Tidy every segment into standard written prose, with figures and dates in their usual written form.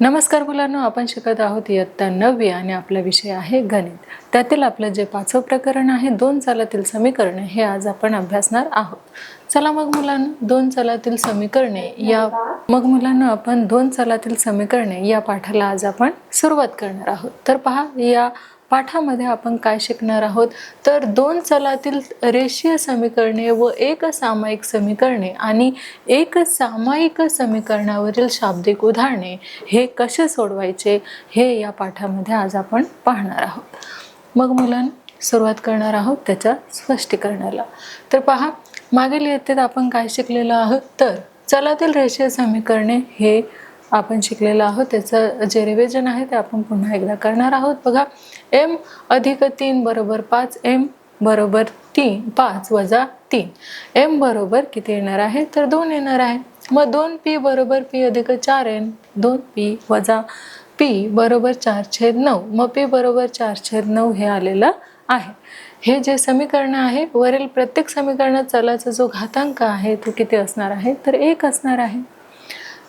नमस्कार मुलांनो, आपण शिकत आहोत इयत्ता 9वी आणि आपला विषय आहे गणित. त्यातील आपलं जे 5वं प्रकरण आहे दोन चलातील समीकरणे हे आज आपण अभ्यासणार आहोत. चला मग मुलांनो, आपण दोन चलातील समीकरणे या पाठाला आज आपण सुरुवात करणार आहोत. तर पहा, या पाठामध्ये आपण काय शिकणार आहोत तर दोन चलातील रेषीय समीकरणे व एक सामायिक समीकरणे आणि एक सामायिक समीकरणावरील शाब्दिक उदाहरणे हे कसे सोडवायचे हे या पाठामध्ये आज आपण पाहणार आहोत. मग मुलांना सुरुवात करणार आहोत त्याच्या स्पष्टीकरणाला. तर पहा, मागील इयत्तेत आपण काय शिकलेलो आहोत तर चलातील रेषीय समीकरणे हे आपण शिकलेलो आहोत. त्याचं जे रिव्हिजन आहे ते आपण पुन्हा एकदा करणार आहोत. बघा, m + 3 = 5, m = 5 - 3, m बरोबर किती येणार आहे तर 2 येणार आहे. मग 2p = p + 4n, 2p - p = 4/9. मग p = 4/9 हे आलेलं आहे. हे जे समीकरण आहे, वरील प्रत्येक समीकरणात चलाचा जो घातांक आहे तो किती असणार आहे तर 1 असणार आहे.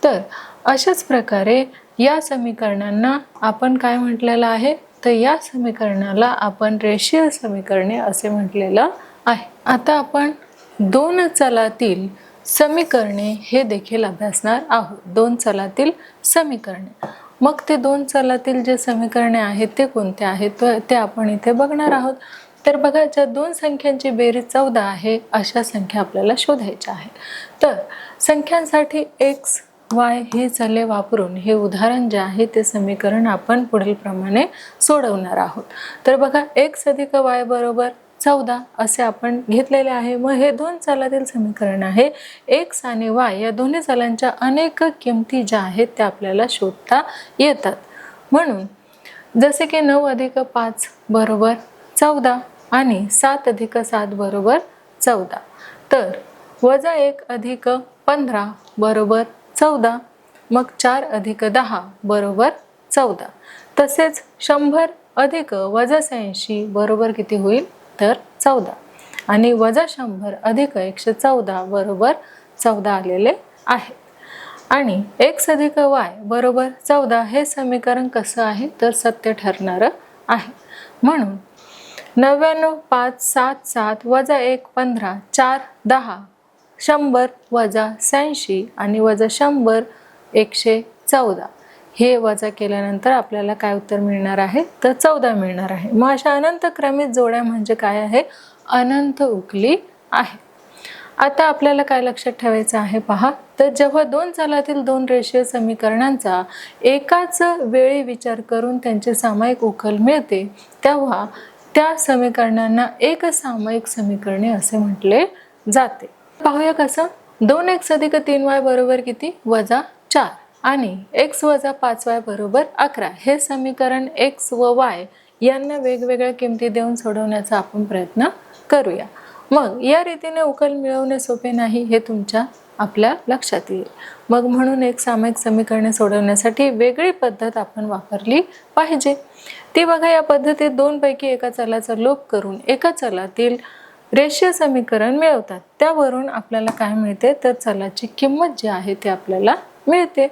तर अशाच प्रकारे या समीकरणांना आपण काय म्हटलेलं आहे तर या समीकरणाला आपण रेषीय समीकरणे असे म्हटलेलं आहे. आता आपण दोन चलातील समीकरणे हे देखील अभ्यासणार आहोत. दोन चलातील समीकरणे, मग ते दोन चलातील जे समीकरणे आहेत ते कोणते आहेत ते आपण इथे बघणार आहोत. तर बघा, ज्या दोन संख्यांची बेरीज 14 आहे अशा संख्या आपल्याला शोधायच्या आहेत. तर संख्यांसाठी x, y हे चले वापरून हे उदाहरण जे आहे ते समीकरण आपण पुढील प्रमाणे सोडवणार आहोत. तर बघा, x + y = 14 असे आपण घेतलेले आहे. मग हे दोन चलातील समीकरण आहे. x आणि y या दोन्ही चलांच्या अनेक किमती ज्या आहेत त्या आपल्याला शोधता येतात. म्हणून जसे की 9 + 5 = 14 आणि 7 + 7 = 14. तर -1 + 15 = 14. मग 4 + 10 = 14. तसेच 100 + -86 बरोबर किती होईल तर 14. आणि -100 + 114 = 14 आलेले आहे. आणि x + y = 14 हे समीकरण कसं आहे तर सत्य ठरणार आहे. म्हणून 99 5 7 7 -1 15 4 10 100 - 86 आणि -100 114 हे वजा केल्यानंतर आपल्याला काय उत्तर मिळणार आहे तर 14 मिळणार आहे. मग अशा अनंत क्रमित जोड्या म्हणजे काय आहे, अनंत उकली आहे. आता आपल्याला काय लक्षात ठेवायचं आहे पहा, तर जेव्हा दोन चलातील दोन रेषीय समीकरणांचा एकाच वेळी विचार करून त्यांचे सामायिक उकल मिळते तेव्हा त्या समीकरणांना एक सामायिक समीकरणे असे म्हटले जाते. पाहूया कसं. 2x + 3y बरोबर किती -4 आणि x - 5y = 11 हे समीकरण x व y यांना वेगवेगळ्या किमती देऊन सोडवण्याचा आपण प्रयत्न करूया. मग या रीतीने उकल मिळवणे सोपे नाही हे आपल्या लक्षात येईल. मग म्हणून एक सामायिक समीकरणे सोडवण्यासाठी वेगळी पद्धत आपण वापरली पाहिजे. ती बघा, या पद्धतीत दोनपैकी एका चलाचा लोप करून एका चलातील रेषीय समीकरण मिळवतात. त्यावरून आपल्याला काय मिळते तर चलाची किंमत जी आहे ती आपल्याला मिळते.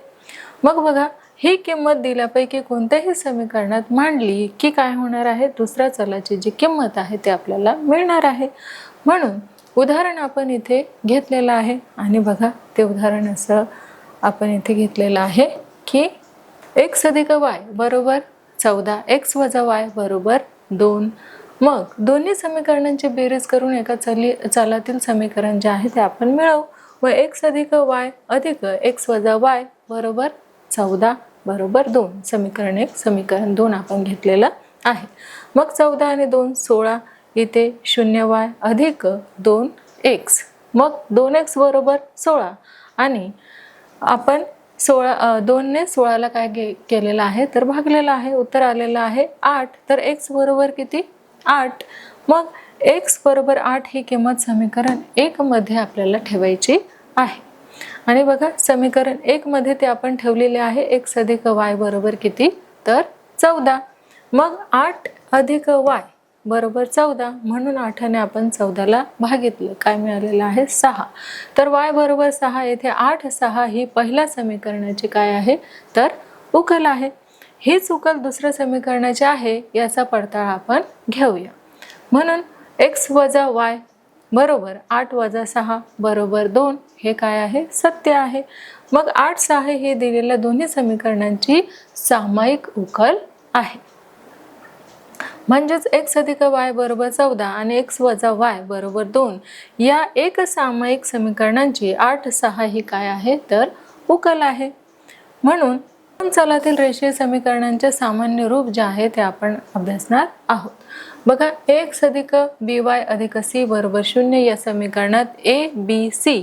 मग बघा, ही किंमत दिल्यापैकी कोणत्याही समीकरणात मांडली की काय होणार आहे, दुसऱ्या चलाची जी किंमत आहे ते आपल्याला मिळणार आहे. म्हणून उदाहरण आपण इथे घेतलेलं आहे आणि बघा, ते उदाहरण असं आपण इथे घेतलेलं आहे की x + y = 14, x - y = 2. मग दोन्ही समीकरणांची बेरीज करून एका चलातील समीकरण जे आहे ते आपण मिळवू. व x + y अधिक x - y = 14 = 2. समीकरण 1 समीकरण 2 आपण घेतलेलं आहे. मग 14 आणि 2 16, इथे 0y अधिक 2x. मग 2x = 16 आणि आपण 2 ने 16ला काय केलेलं आहे तर भागलेलं आहे. उत्तर आलेलं आहे 8. तर x बरोबर किती 8. मग x = 8 ही किंमत समीकरण 1 मध्ये आपल्याला ठेवायची आहे. आणि बघा, समीकरण 1 मध्ये ते आपण ठेवलेले आहे. x + y बरोबर किती तर 14. मग 8 अधिक y बरोबर 14. म्हणून 8 ने आपण 14ला भागितलं, काय मिळालेलं आहे 6. तर y बरोबर 6. येथे 8 6 ही पहिल्या समीकरणाची काय आहे तर उकल आहे. हीच उकल दुसऱ्या समीकरणाची आहे याचा पडताळा आपण घेऊया. म्हणून x वजा y बरोबर 8 वजा 6 बरोबर 2 हे काय आहे? सत्य आहे. मग 8, 6 हे दिलेल्या दोन्ही समीकरणांची सामायिक उकल आहे. म्हणजेच x अधिक y बरोबर 14 आणि x वजा y बरोबर 2 या एक सामायिक समीकरणांची 8, 6 ही काय आहे? तर उकल आहे. म्हणून दोन चलातील रेषीय समीकरणांचे सामान्य रूप जे आहे ते आपण अभ्यासणार आहोत. बघा, x अधिक by अधिक c बरोबर 0 या समीकरणात a, b, c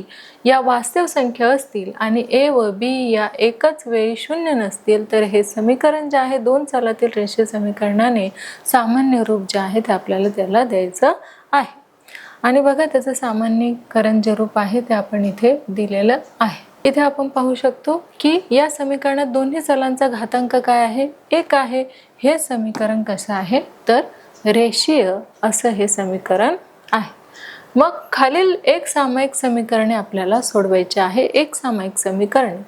या वास्तव संख्या असतील आणि a व b या एकाच वेळी शून्य नसतील तर हे समीकरण जे आहे दोन चलातील रेषीय समीकरणाने सामान्य रूप जे आहे ते आपल्याला त्याला द्यायचं आहे. आणि बघा, त्याचं सामान्यीकरण जे रूप आहे ते आपण इथे दिलेलं आहे. इथे आपण पाहू शकतो की या समीकरणात दोन्ही चलांचा घातांक काय आहे? 1 आहे. हे समीकरण कसं आहे? तर रेषीय असं हे समीकरण आहे. मग खालील एक सामायिक समीकरणे आपल्याला सोडवायची आहे. एक सामायिक समीकरण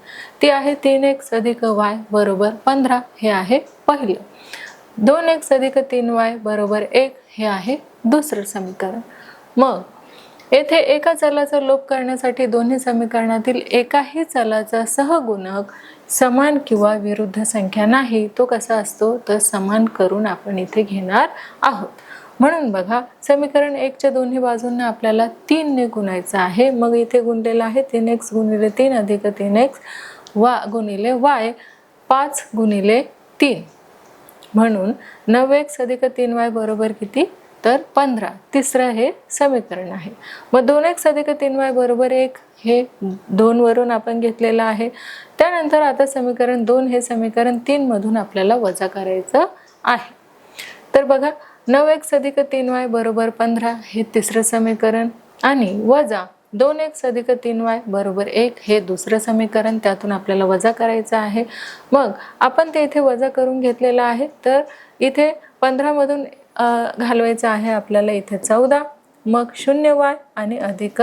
ती आहे 3x अधिक y बरोबर 15 हे आहे पहिलं. 2x अधिक 3y बरोबर 1 हे आहे दुसरं समीकरण. मग येथे एका चलाचा लोप करण्यासाठी दोन्ही समीकरणातील एकाही चलाचा सहगुणक समान किंवा विरुद्ध संख्या नाही. तो कसा असतो? तर समान करून आपण इथे घेणार आहोत. म्हणून बघा, समीकरण 1 च्या दोन्ही बाजूंना आपल्याला 3 ने गुणायचं आहे. मग इथे गुणलेलं आहे 3x गुणिले 3 अधिक 3x गुणिले y 5 गुणिले 3 म्हणून 9x अधिक 3y बरोबर किती? तर 15. तिसरं हे समीकरण आहे. मग 2x अधिक 3y बरोबर 1 हे 2 वरून आपण घेतलेलं आहे. त्यानंतर आता समीकरण 2 हे समीकरण 3 मधून आपल्याला वजा करायचं आहे. तर बघा, 9x अधिक 3y बरोबर 15 हे तिसरं समीकरण आणि वजा 2x अधिक 3y बरोबर 1 हे दुसरं समीकरण, त्यातून आपल्याला वजा करायचं आहे. मग आपण ते इथे वजा करून घेतलेलं आहे. तर इथे 15 मधून घालवायचं आहे आपल्याला इथे 14, मग 0y आणि अधिक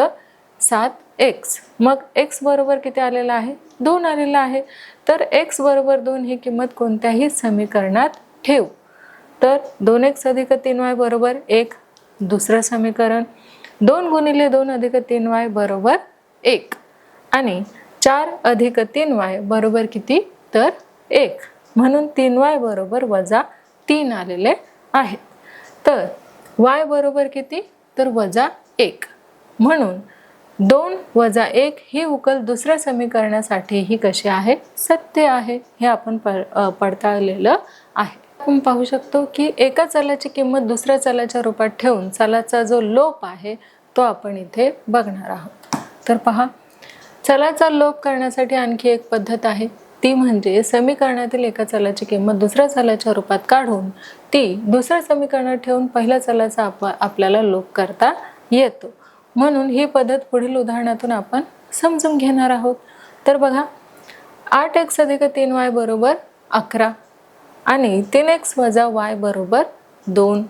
7x. मग x बरोबर किती आलेला आहे? 2 आलेला आहे. तर x बरोबर 2 ही किंमत कोणत्याही समीकरणात ठेवू. तर 2x अधिक 3y बरोबर 1 दुसरं समीकरण, 2 गुणिले 2 अधिक 3y बरोबर 1 आणि 4 अधिक 3y बरोबर किती? तर 1. म्हणून 3y बरोबर वजा 3 आलेले आहेत. तर y बरोबर किती? तर वजा 1. म्हणून 2 वजा 1 ही उकल दुसऱ्या समीकरणासाठी ही कशी आहे? सत्य आहे. हे आपण पडताळलेलं आहे. आपण पाहू शकतो की एका चलाची किंमत दुसऱ्या चलाच्या रूपात ठेवून चलाचा जो लोप आहे तो आपण इथे बघणार आहोत. तर पहा, चलाचा लोप करण्यासाठी आणखी एक पद्धत आहे. ती म्हणजे समीकरणातील एका चलाची किंमत दुसऱ्या चलाच्या रूपात काढून ती दुसऱ्या समीकरणात ठेवून पहिल्या चलाचा आपल्याला लोप करता येतो. म्हणून ही पद्धत पुढील उदाहरणातून आपण समजून घेणार आहोत. तर बघा, 8x अधिक 3y बरोबर 11 आणि 3x वजा y बरोबर 2.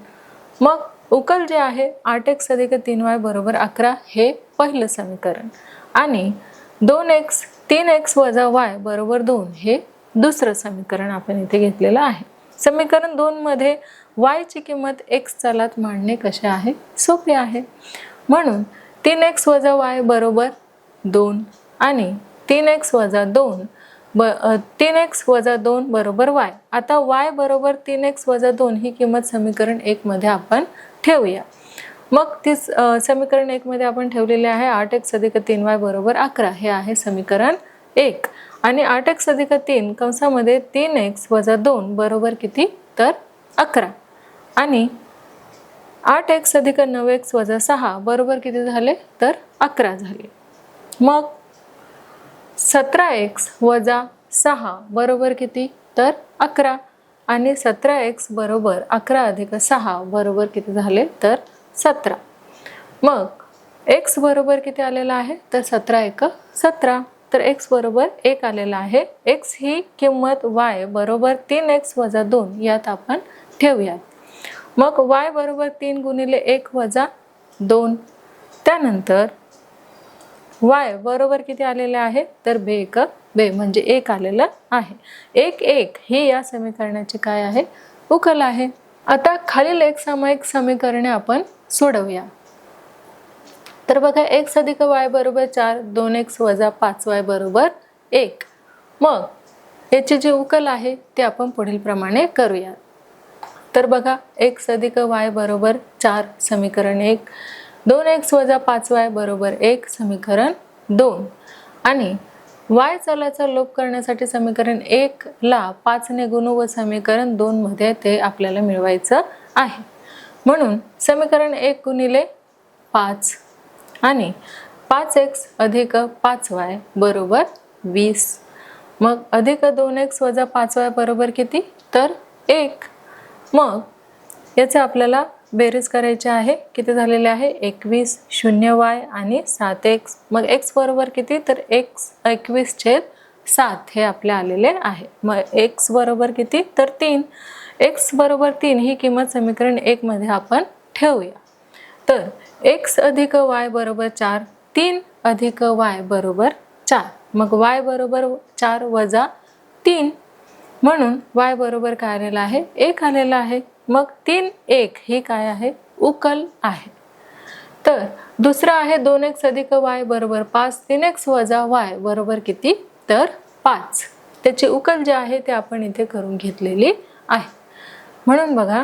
मग उकल जे आहे 8x अधिक 3y बरोबर 11 हे पहिलं समीकरण आणि 3x वजा y बरोबर 2 हे दुसरं समीकरण आपण इथे घेतलेलं आहे. समीकरण 2 मध्ये y ची किंमत x चलात मांडणे कसे आहे? सोपे आहे. म्हणून 3x वजा y बरोबर 2 आणि 3x वजा 2 बरोबर y. आता y बरोबर 3x वजा 2 ही किंमत समीकरण 1 मध्ये आपण ठेवूया. मग ती समीकरण 1 मध्ये आपण ठेवलेले आहे 8x अधिक 3y बरोबर 11 हे आहे समीकरण 1 आणि 8x अधिक 3 कंसामध्ये 3x वजा 2 बरोबर किती? तर 11 आणि 8x अधिक 9x वजा 6 बरोबर किती झाले? तर 11 झाले. मग 17x वजा 6 बरोबर किती? तर 11 आणि 17x बरोबर 11 अधिक 6 बरोबर किती झाले? तर 17. मग x बरोबर किती आलेला आहे? तर 17 1 17. तर x बरोबर 1 आलेला आहे. x ही किंमत y बरोबर 3x वजा 2 यात आपण ठेवूयात. मग y बरोबर 3 गुणिले 1 वजा 2. त्यानंतर y बरोबर किती आलेले आहे तर बे एक बे म्हणजे 1 आलेलं आहे. 1 1 ही या समीकरणाची काय आहे उकल आहे. आता खालील एक सामायिक समीकरणे आपण सोडवूया. तर बघा x अधिक y बरोबर 4, 2x वजा 5y बरोबर 1. मग याची जी उकल आहे ते आपण पुढील प्रमाणे करूया. तर बघा x अधिक y बरोबर 4 समीकरण 1, 2x वजा 5y बरोबर 1 समीकरण 2 आणि y चलाचा लोप करण्यासाठी समीकरण 1 ला 5 ने गुणू व समीकरण 2 मध्ये ते आपल्याला मिळवायचं आहे. म्हणून समीकरण 1 गुणिले 5 आणि 5x अधिक 5y बरोबर 20. मग अधिक 2x वजा 5y बरोबर किती तर 1. मग याचे आपल्याला बेरीज करायची आहे. किती झालेले आहे 21, 0y आणि 7x. मग x बरोबर किती तर x 21/7 हे आपले आलेले आहे. मग x बरोबर किती तर 3. x बरोबर 3 ही किंमत समीकरण 1 मध्ये आपण ठेवूया. तर x अधिक y बरोबर 4, 3 अधिक y बरोबर 4. मग y बरोबर 4 वजा 3 म्हणून y बरोबर काय आलेला आहे 1 आलेला आहे. मग 3 1 ही काय आहे उकल आहे. तर दुसरा आहे 2x अधिक y बरोबर 5, 3x वजा y बरोबर किती तर 5. त्याची उकल जे आहे ते आपण इथे करून घेतलेली आहे. म्हणून बघा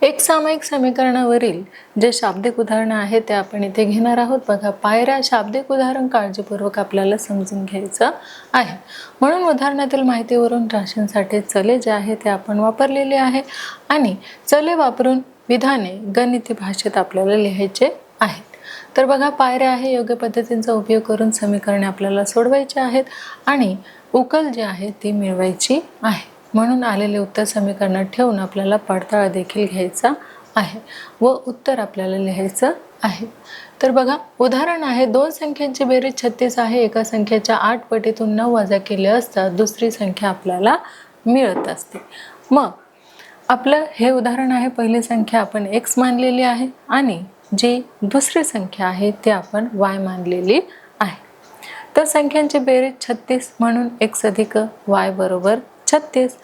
एक सामायिक समीकरणावरील जे शाब्दिक उदाहरण आहे ते आपण इथे घेणार आहोत. बघा पायऱ्या शाब्दिक उदाहरण काळजीपूर्वक आपल्याला समजून घ्यायचं आहे. म्हणून उदाहरणातील माहितीवरून राशींसाठी चले जे आहे ते आपण वापरलेले आहे आणि चले वापरून विधाने गणिती भाषेत आपल्याला लिहायचे आहेत. तर बघा पायऱ्या आहे योग्य पद्धतींचा उपयोग करून समीकरणे आपल्याला सोडवायची आहेत आणि उकल जी आहे ती मिळवायची आहे. म्हणून आलेले उत्तर समीकरणात ठेवून आपल्याला पडताळा देखील घ्यायचा आहे व उत्तर आपल्याला लिहायचं आहे. तर बघा उदाहरण आहे 2 संख्यांची बेरीज 36 आहे. एका संख्येच्या 8 पटीतून 9 वजा केले असता दुसरी संख्या आपल्याला मिळत असते. मग आपलं हे उदाहरण आहे. पहिली संख्या आपण x मानलेली आहे आणि जी दुसरी संख्या आहे ती आपण y मानलेली आहे. तर संख्यांची बेरीज 36 म्हणून x अधिक y बरोबर 36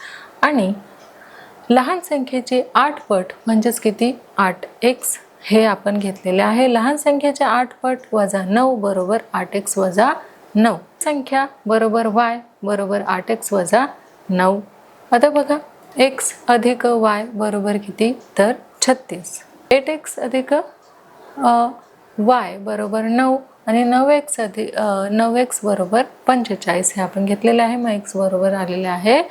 आणि लहान संख्येची 8 पट म्हणजेच किती 8x हे आपण घेतलेले आहे. लहान संख्येचे 8 पट वजा 9 बरोबर 8x वजा 9. संख्या बरोबर y बरोबर 8x वजा 9. आता बघा x अधिक y बरोबर किती तर 36. 8x अधिक y बरोबर 9 आणि 9x बरोबर 45 हे आपण घेतलेले आहे. मग x बरोबर आलेले आहे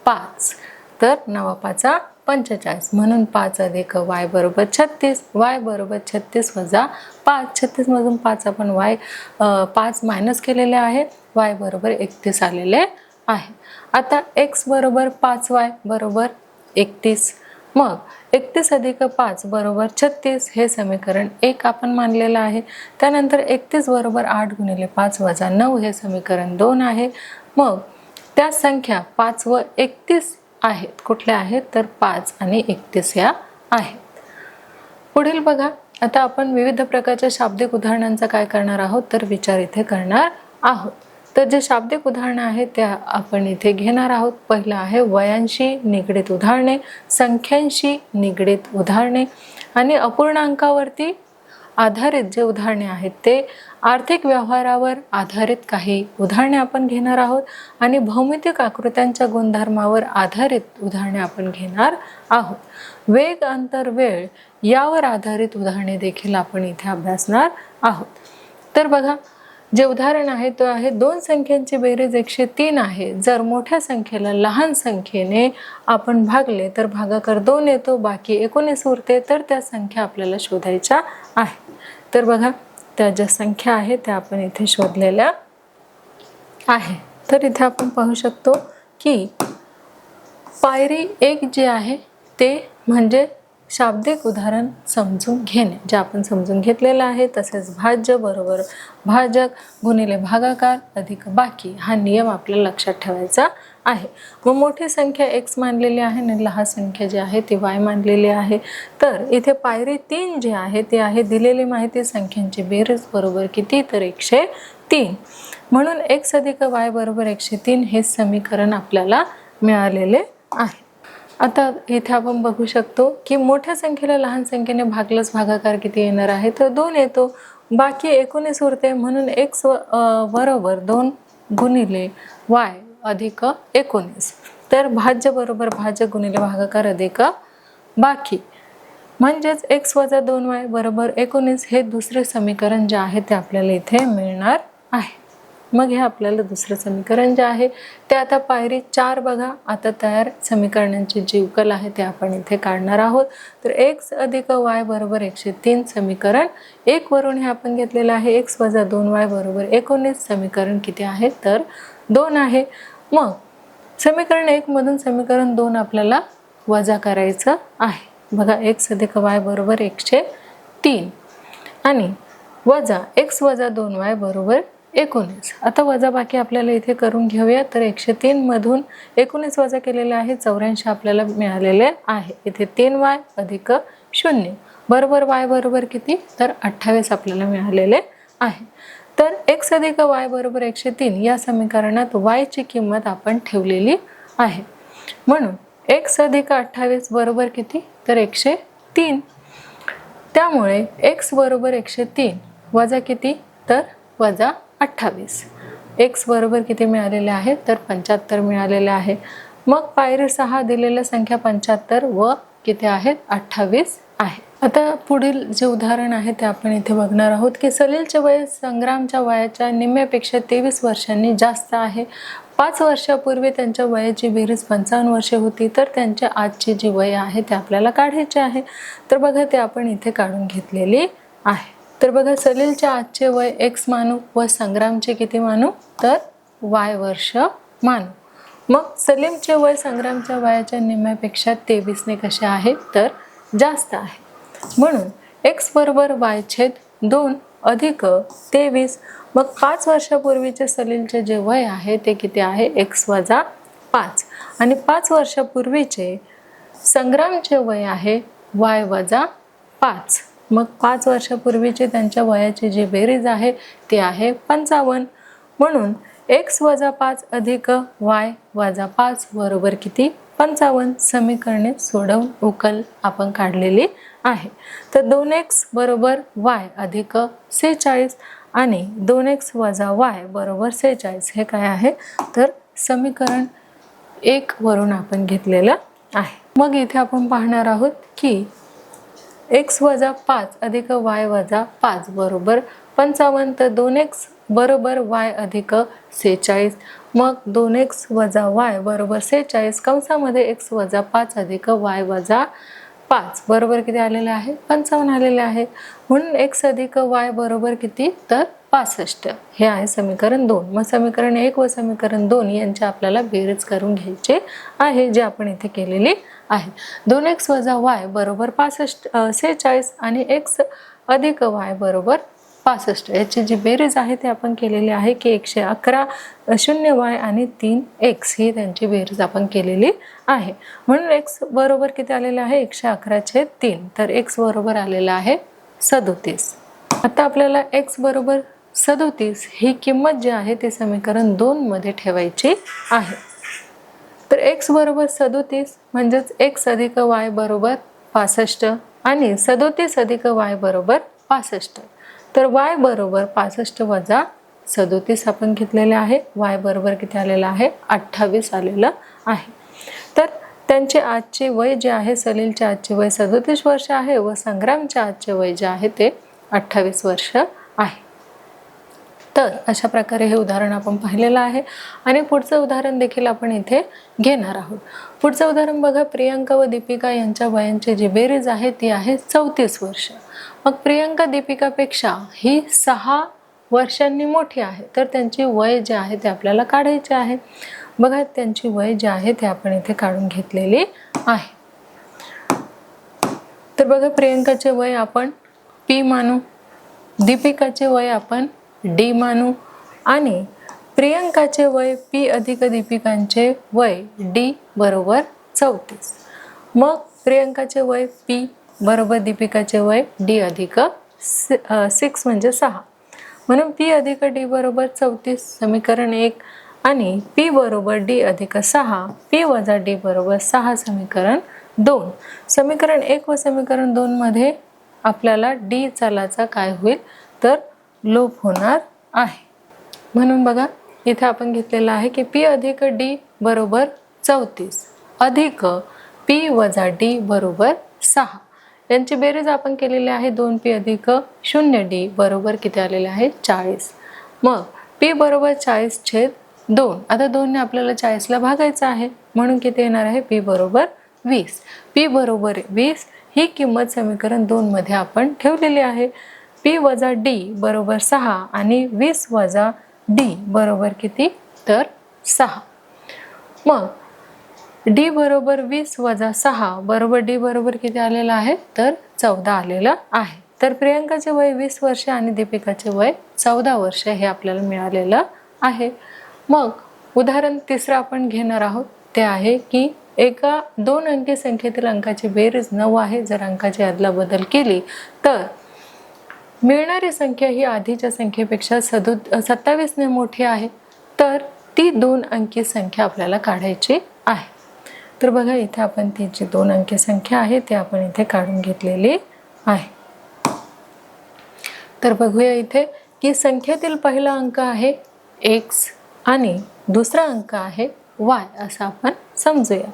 5. तर 9 5 45 म्हणून 5 अधिक y बरोबर 36. y बरोबर 36 वजा 5. 36 मधून 5 आपण y 5 मायनस केलेले आहे. y बरोबर 31 आलेले आहे. आता x बरोबर 5y बरोबर 31. मग 31 अधिक 5 बरोबर 36 हे समीकरण 1 आपण मानलेलं आहे. त्यानंतर 31 बरोबर 8 गुणिले 5 वजा 9 हे समीकरण 2 आहे. मग त्या संख्या 5 व 31 आहेत. कुठल्या आहेत तर 5 आणि 31 या आहेत. पुढील बघा आता आपण विविध प्रकारच्या शाब्दिक उदाहरणांचा काय करणार आहोत तर विचार इथे करणार आहोत. तर जे शाब्दिक उदाहरणं आहेत त्या आपण इथे घेणार आहोत. पहिलं आहे वयांशी निगडित उदाहरणे, संख्यांशी निगडित उदाहरणे आणि अपूर्णांकावरती आधारित जे उदाहरणे आहेत ते आर्थिक व्यवहारावर आधारित काही उदाहरणे आपण घेणार आहोत आणि भौमितिक आकृत्यांच्या गुणधर्मावर आधारित उदाहरणे आपण घेणार आहोत. वेग अंतर वेळ यावर आधारित उदाहरणे देखील आपण इथे अभ्यासणार आहोत. तर बघा जे उदाहरण आहे तो आहे 2 संख्यांची बेरीज 103 आहे. जर मोठ्या संख्येला लहान संख्येने आपण भागले तर भागाकार 2 येतो, बाकी 19 उरते. तर त्या संख्या आपल्याला शोधायच्या आहे. तर बघा त्या ज्या संख्या आहेत त्या आपण इथे शोधलेल्या आहे. तर इथे आपण पाहू शकतो की पायरी 1 जे आहे ते म्हणजे शाब्दिक उदाहरण समजून घेणे जे आपण समजून घेतलेलं आहे. तसेच भाज्य बरोबर भाजक गुणिले भागाकार अधिक बाकी हा नियम आपल्याला लक्षात ठेवायचा आहे. मग मोठी संख्या x मानलेली आहे आणि लहान संख्या जी आहे ती y मानलेली आहे. तर इथे पायरी 3 जी आहे ती आहे दिलेली माहिती संख्यांची बेरीज बरोबर किती, तर 103. म्हणून x अधिक y बरोबर 103 हे समीकरण आपल्याला मिळालेले आहे. आता इथे आपण बघू शकतो की मोठ्या संख्येला लहान संख्येने भागल्यास भागाकार किती येणार आहे, तर 2 येतो. बाकी 19 उरते. म्हणून x बरोबर 2 गुणिले y अधिक 19. तर भाज्य बरोबर भाज्य गुणिले भागाकार अधिक बाकी म्हणजेच x वजा 2y बरोबर 19 हे दुसरे समीकरण जे आहे ते आपल्याला इथे मिळणार आहे. मग हे आपल्याला दुसरं समीकरण जे आहे ते आता पायरी 4 बघा. आता तयार समीकरणांची जी उकल आहे ते आपण इथे काढणार आहोत. तर x अधिक y बरोबर 103 समीकरण 1 वरून हे आपण घेतलेलं आहे. x वजा 2y बरोबर 19 समीकरण किती आहे, तर 2 आहे. मग समीकरण 1 मधून समीकरण 2 आपल्याला वजा करायचं आहे. बघा x अधिक y बरोबर 103 आणि वजा x वजा 2y बरोबर 19. आता वजा बाकी आपल्याला इथे करून घेऊया. तर 103 मधून 19 वजा केलेले आहे 84 आपल्याला मिळालेले आहे. इथे 3y अधिक 0 बरोबर y बरोबर किती, तर 28 आपल्याला मिळालेले आहे. तर x अधिक y बरोबर 103 या समीकरणात y ची किंमत आपण ठेवलेली आहे. म्हणून x अधिक 28 बरोबर किती, तर 103. त्यामुळे x बरोबर 103 वजा किती, तर वजा 28. x बरोबर किती मिळालेले आहे, तर 75 मिळालेले आहे. मग पायरी 6 दिलेल्या संख्या 75 व किती आहेत, 28 आहे. आता पुढील जे उदाहरण आहे ते आपण इथे बघणार आहोत की सलीलचे वय संग्रामच्या वयाच्या निम्म्यापेक्षा 23 वर्षांनी जास्त आहे. 5 वर्षापूर्वी त्यांच्या वयाची बेरीज 55 वर्षे होती. तर त्यांच्या आजची जी वय आहे ते आपल्याला काढायचे आहे. तर बघा ते आपण इथे काढून घेतलेली आहे. तर बघा सलीलच्या आजचे वय x मानू व संग्रामचे किती मानू, तर y वर्ष मानू. मग सलीमचे वय संग्रामच्या वयाच्या निम्म्यापेक्षा 23 ने कसे आहे, तर जास्त आहे. म्हणून x बरोबर y छेद 2 अधिक 23. मग 5 वर्षापूर्वीचे सलीलचे जे वय आहे ते किती आहे, x वजा 5 आणि 5 वर्षापूर्वीचे संग्रामचे वय आहे y वजा 5. मग 5 वर्षापूर्वीचे त्यांच्या वयाची जी बेरीज आहे ती आहे 55. म्हणून x वजा 5 अधिक y वजा 5 बरोबर किती, 55. समीकरणे सोडवून उकल आपण काढलेली आहे. तर 2x बरोबर y अधिक 46 आणि 2x वजा y बरोबर 46 हे काय आहे, तर समीकरण 1 वरून आपण घेतलेलं आहे. मग इथे आपण पाहणार आहोत की x वजा 5 अधिक y वजा 5 बरोबर 55. तर 2x बरोबर y अधिक 46. मग 2x वजा y बरोबर 46 कंसामध्ये x वजा 5 अधिक y वजा 5 बरोबर किती आलेले आहे, 55 आलेले आहे. म्हणून x अधिक y बरोबर किती, तर 65 हे आहे समीकरण 2. मग समीकरण 1 व समीकरण 2 यांचे आपल्याला बेरीज करून घ्यायचे आहे, जे आपण इथे केलेली आहे. 2x वजा y बरोबर 46 आणि x अधिक y बरोबर 65 याची जी बेरीज आहे ते आपण केलेली आहे की 111 0y आणि 3x ही त्यांची बेरीज आपण केलेली आहे. म्हणून x बरोबर किती आलेले आहे, 111 छेद 3. तर x बरोबर आलेला आहे 37. आता आपल्याला x बरोबर 37 ही किंमत जी आहे ते समीकरण 2 मध्ये ठेवायची आहे. तर x बरोबर 37 म्हणजेच x अधिक y बरोबर 65 आणि 37 अधिक y बरोबर 65. तर y बरोबर 65 वजा 37 आपण घेतलेले आहे. y बरोबर किती आलेला आहे, 28 आलेलं आहे. तर त्यांचे आजचे वय जे आहे, सलीलचे आजचे वय 37 वर्ष आहे व संग्रामचे आजचे वय जे आहे ते 28 वर्ष आहे. तर अशा प्रकारे हे उदाहरण आपण पाहिलेलं आहे आणि पुढचं उदाहरण देखील आपण इथे घेणार आहोत. पुढचं उदाहरण बघा. प्रियंका व दीपिका यांच्या वयांची जी बेरीज आहे ती आहे 34 वर्ष. मग प्रियंका दीपिकापेक्षा ही 6 वर्षांनी मोठी आहे. तर त्यांची वय जे आहे ते आपल्याला काढायचे आहे. बघा त्यांची वय जे आहे ते आपण इथे काढून घेतलेली आहे. तर बघा प्रियंकाचे वय आपण P मानू, दीपिकाचे वय आपण D मानू आणि प्रियंकाचे वय पी अधिक दीपिकांचे वय डी बरोबर 34. मग प्रियंकाचे वय पी बरोबर दीपिकाचे वय डी अधिक 6 म्हणजे 6. म्हणून पी अधिक डी बरोबर 34 समीकरण 1 आणि पी बरोबर डी अधिक 6 पी वजा डी बरोबर 6 समीकरण 2. समीकरण 1 व समीकरण 2 मध्ये आपल्याला डी चलाचा काय होईल तर लोप होणार आहे. म्हणून बघा इथे आपण घेतलेला आहे की पी अधिक डी बरोबर 34 अधिक पी वजा डी बरोबर 6. यांची बेरीज आपण केलेली आहे 2p अधिक 0d बरोबर किती आलेले आहे 40. मग p बरोबर 40/2. आता 2 ने आपल्याला 40 ला भागायचं आहे म्हणून किती येणार आहे p बरोबर 20. p बरोबर 20 ही किंमत समीकरण 2 मध्ये आपण ठेवलेली आहे. p वजा d बरोबर 6 आणि 20 वजा d बरोबर किती तर 6. मग डी बरोबर 20 वजा 6 बरोबर डी बरोबर किती आलेला आहे तर 14 आलेलं आहे. तर प्रियंकाचे वय 20 वर्ष आणि दीपिकाचे वय 14 वर्ष हे आपल्याला मिळालेलं आहे. मग उदाहरण तिसरं आपण घेणार आहोत ते आहे की एका 2 अंकी संख्येतील अंकाची बेरीज 9 आहे. जर अंकाची अदलाबदल केली तर मिळणारी संख्या ही आधीच्या संख्येपेक्षा 27 ने मोठी आहे. तर ती 2 अंकी संख्या आपल्याला काढायची आहे. तर बघा इथे आपण ती जी 2 अंकी संख्या आहे ते आपण इथे काढून घेतलेली आहे. तर बघूया इथे की संख्येतील पहिला अंक आहे x आणि दुसरा अंक आहे y असं आपण समजूया.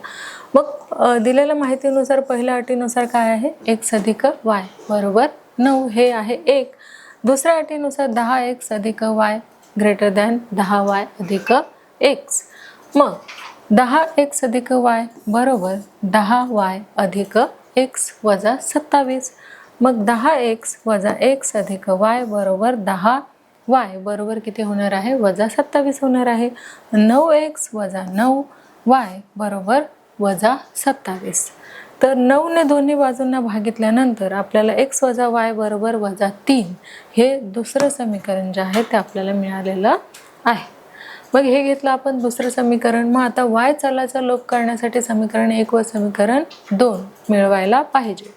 मग दिलेल्या माहितीनुसार पहिल्या अटीनुसार काय आहे x अधिक y बरोबर 9 हे आहे 1. दुसऱ्या अटीनुसार 10x अधिक y ग्रेटर दॅन 10y अधिक x. मग 10x अधिक y बरोबर 10y अधिक x वजा 27. मग 10x वजा x अधिक y बरोबर 10y बरोबर किती होणार आहे वजा 27 होणार आहे. 9x वजा 9y बरोबर वजा 27. तर 9 ने दोन्ही बाजूंना भागितल्यानंतर आपल्याला x वजा y बरोबर वजा 3 हे दुसरं समीकरण जे आहे ते आपल्याला मिळालेलं आहे. मग हे घेतलं आपण दुसरं समीकरण. मग आता y चलाचा लोप करण्यासाठी समीकरण 1 व समीकरण 2 मिळवायला पाहिजे.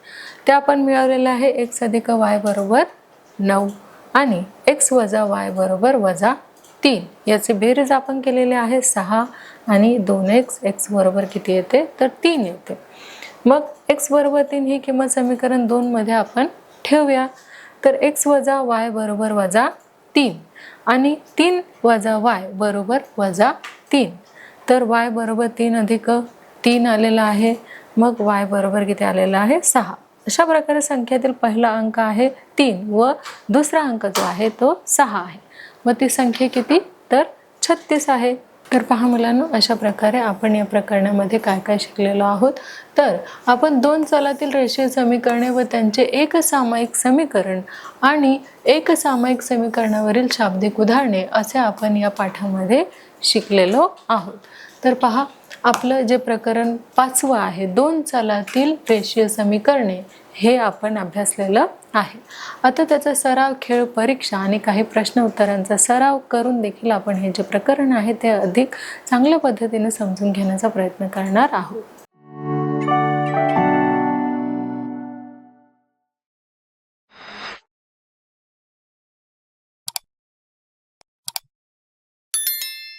ते आपण मिळवलेलं आहे x अधिक y बरोबर 9 आणि x वजा y बरोबर वजा 3. याचे बेरीज आपण केलेले आहे 6 आणि 2x x बरोबर किती येते तर 3 येते. मग x बरोबर 3 ही किंमत समीकरण 2 मध्ये आपण ठेवूया. तर x वजा y बरोबर वजा 3 आणि 3 वजा y बरोबर वजा 3. तर y बरोबर 3 अधिक 3 आलेला आहे. मग y बरोबर किती आलेला आहे 6. अशा प्रकारे संख्येतील पहिला अंक आहे 3 व दुसरा अंक जो आहे तो 6 आहे. मग ती संख्या किती तर 36 आहे. तर पहा मुलांनो अशा प्रकारे आपण या प्रकरणामध्ये काय काय शिकलेलो आहोत. तर आपण 2 चलातील रेषीय समीकरणे व त्यांचे एकसामायिक समीकरण आणि एकसामायिक समीकरणावरील शाब्दिक उदाहरणे असे आपण या पाठामध्ये शिकलेलो आहोत. तर पहा आपलं जे प्रकरण 5वं आहे 2 चलातील रेषीय समीकरणे हे आपण अभ्यासलेलं आहे. आता त्याचा सराव खेळ परीक्षा आणि काही प्रश्न उत्तरांचा सराव करून देखील आपण हे जे प्रकरण आहे ते अधिक चांगल्या पद्धतीने समजून घेण्याचा प्रयत्न करणार आहोत.